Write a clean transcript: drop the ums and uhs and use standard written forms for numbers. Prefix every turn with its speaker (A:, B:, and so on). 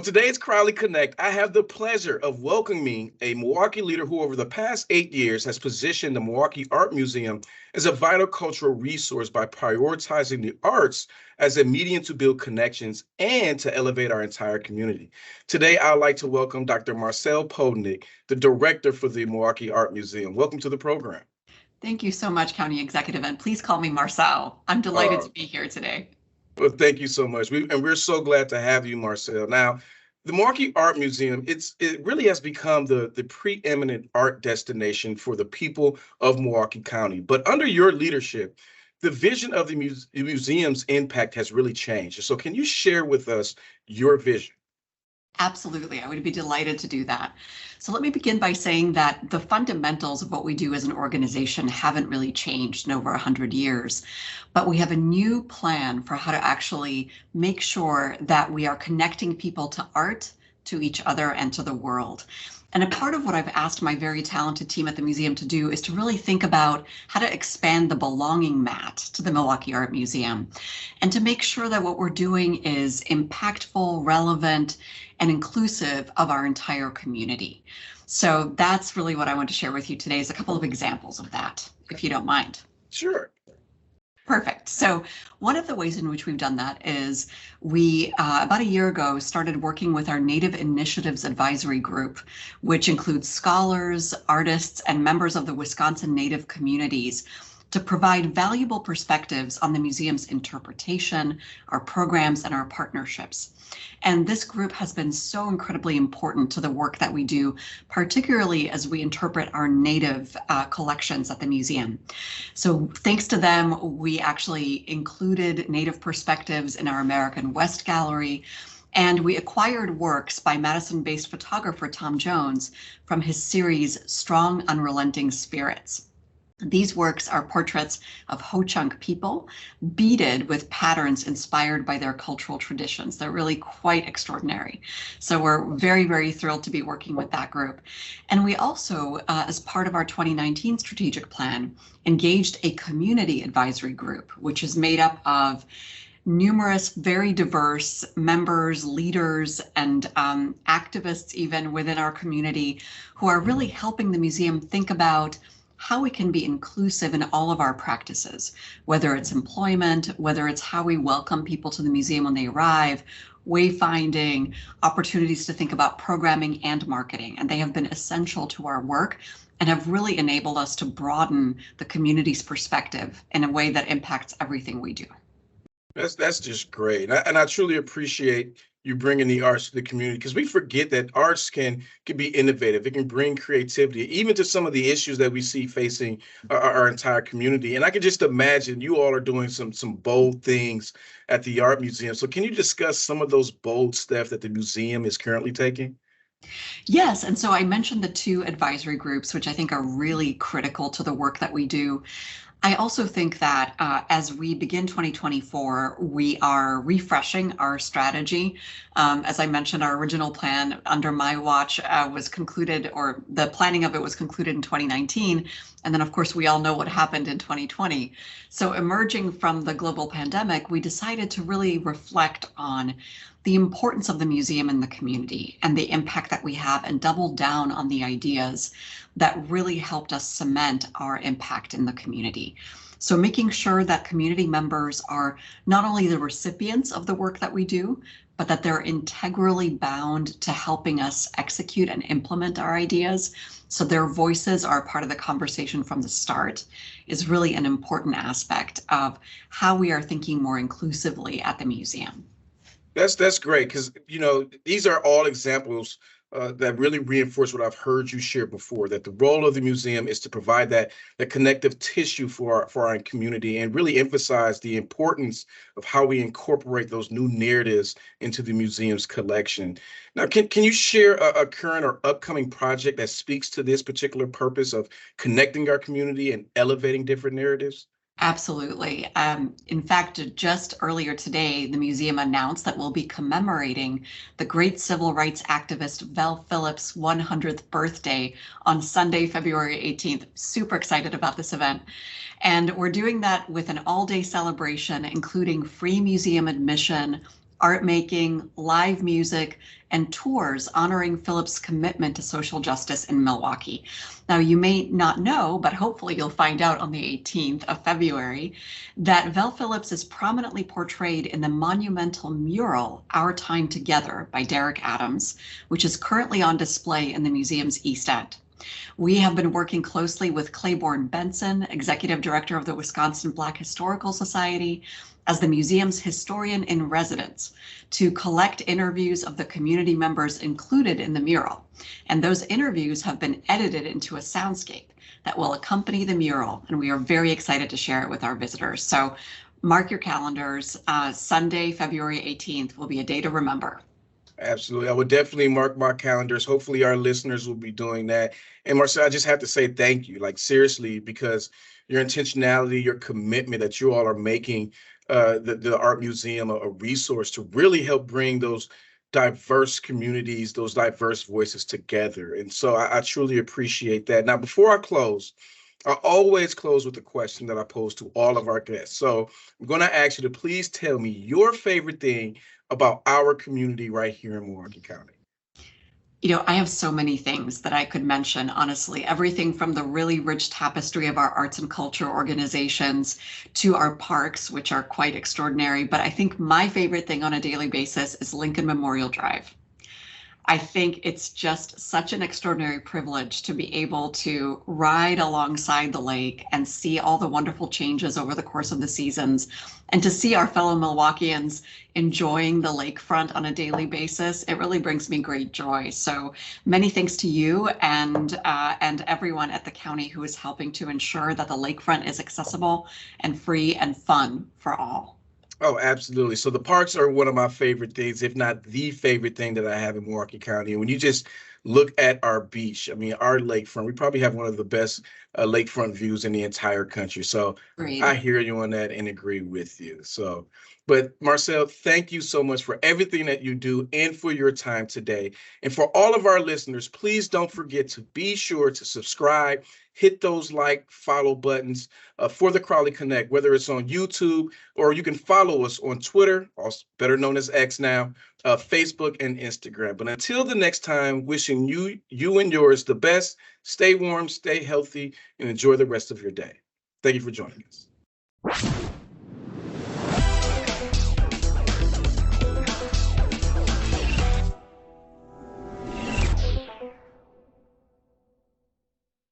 A: today's Crowley Connect, I have the pleasure of welcoming a Milwaukee leader who over the past 8 years has positioned the Milwaukee Art Museum as a vital cultural resource by prioritizing the arts as a medium to build connections and to elevate our entire community. Today, I'd like to welcome Dr. Marcelle Polednik, the director for the Milwaukee Art Museum. Welcome to the program.
B: Thank you so much, County Executive, and please call me Marcelle. I'm delighted to be here today.
A: Well, thank you so much. We're so glad to have you, Marcelle. Now, the Milwaukee Art Museum, it really has become the preeminent art destination for the people of Milwaukee County. But under your leadership, the vision of the museum's impact has really changed. So can you share with us your vision?
B: Absolutely, I would be delighted to do that. So let me begin by saying that the fundamentals of what we do as an organization haven't really changed in over 100 years, but we have a new plan for how to actually make sure that we are connecting people to art, to each other, and to the world. And a part of what I've asked my very talented team at the museum to do is to really think about how to expand the belonging mat to the Milwaukee Art Museum and to make sure that what we're doing is impactful, relevant, and inclusive of our entire community. So that's really what I want to share with you today is a couple of examples of that, if you don't mind.
A: Sure.
B: Perfect. So one of the ways in which we've done that is we, about a year ago, started working with our Native Initiatives Advisory Group, which includes scholars, artists, and members of the Wisconsin Native communities to provide valuable perspectives on the museum's interpretation, our programs, and our partnerships. And this group has been so incredibly important to the work that we do, particularly as we interpret our Native collections at the museum. So thanks to them, we actually included Native perspectives in our American West Gallery, and we acquired works by Madison-based photographer Tom Jones from his series Strong Unrelenting Spirits. These works are portraits of Ho-Chunk people, beaded with patterns inspired by their cultural traditions. They're really quite extraordinary. So we're very, very thrilled to be working with that group. And we also, as part of our 2019 strategic plan, engaged a community advisory group, which is made up of numerous, very diverse members, leaders, and activists even within our community who are really helping the museum think about how we can be inclusive in all of our practices, whether it's employment, whether it's how we welcome people to the museum when they arrive, wayfinding, opportunities to think about programming and marketing. And they have been essential to our work and have really enabled us to broaden the community's perspective in a way that impacts everything we do.
A: That's just great. And I truly appreciate you bringing the arts to the community, because we forget that arts can be innovative. It can bring creativity, even to some of the issues that we see facing our entire community. And I can just imagine you all are doing some bold things at the Art Museum. So can you discuss some of those bold steps that the museum is currently taking?
B: Yes, and so I mentioned the two advisory groups, which I think are really critical to the work that we do. I also think that as we begin 2024, we are refreshing our strategy. As I mentioned, our original plan under my watch was concluded, or the planning of it was concluded in 2019. And then, of course, we all know what happened in 2020. So emerging from the global pandemic, we decided to really reflect on the importance of the museum in the community and the impact that we have, and double down on the ideas that really helped us cement our impact in the community. So making sure that community members are not only the recipients of the work that we do, but that they're integrally bound to helping us execute and implement our ideas. So their voices are part of the conversation from the start is really an important aspect of how we are thinking more inclusively at the museum.
A: That's great, because these are all examples that really reinforce what I've heard you share before, that the role of the museum is to provide that connective tissue for our community, and really emphasize the importance of how we incorporate those new narratives into the museum's collection. Now, can you share a current or upcoming project that speaks to this particular purpose of connecting our community and elevating different narratives?
B: Absolutely. In fact, just earlier today, the museum announced that we'll be commemorating the great civil rights activist Vel Phillips' 100th birthday on Sunday, February 18th. Super excited about this event. And we're doing that with an all-day celebration, including free museum admission, art making, live music, and tours honoring Phillips' commitment to social justice in Milwaukee. Now, you may not know, but hopefully you'll find out on the 18th of February, that Vel Phillips is prominently portrayed in the monumental mural, Our Time Together by Derek Adams, which is currently on display in the museum's East End. We have been working closely with Claiborne Benson, Executive Director of the Wisconsin Black Historical Society, as the museum's historian in residence, to collect interviews of the community members included in the mural. And those interviews have been edited into a soundscape that will accompany the mural, and we are very excited to share it with our visitors. So mark your calendars. Sunday, February 18th will be a day to remember.
A: Absolutely. I would definitely mark my calendars. Hopefully our listeners will be doing that. And Marcelle, I just have to say thank you, like seriously, because your intentionality, your commitment that you all are making the Art Museum a resource to really help bring those diverse communities, those diverse voices together. And so I truly appreciate that. Now, before I close, I always close with a question that I pose to all of our guests. So I'm going to ask you to please tell me your favorite thing about our community right here in Milwaukee County.
B: You know, I have so many things that I could mention, honestly, everything from the really rich tapestry of our arts and culture organizations to our parks, which are quite extraordinary. But I think my favorite thing on a daily basis is Lincoln Memorial Drive. I think it's just such an extraordinary privilege to be able to ride alongside the lake and see all the wonderful changes over the course of the seasons, and to see our fellow Milwaukeeans enjoying the lakefront on a daily basis. It really brings me great joy. So many thanks to you and everyone at the county who is helping to ensure that the lakefront is accessible and free and fun for all.
A: Oh, absolutely. So the parks are one of my favorite things, if not the favorite thing that I have in Milwaukee County. And when you just look at our beach, I mean, our lakefront, we probably have one of the best lakefront views in the entire country. So
B: Agreed.
A: I hear you on that and agree with you. So, but Marcelle, thank you so much for everything that you do and for your time today. And for all of our listeners, please don't forget to be sure to subscribe, hit those like, follow buttons for the Crowley Connect, whether it's on YouTube or you can follow us on Twitter, also better known as X now, Facebook and Instagram. But until the next time, wishing you and yours the best. Stay warm, stay healthy, and enjoy the rest of your day. Thank you for joining us.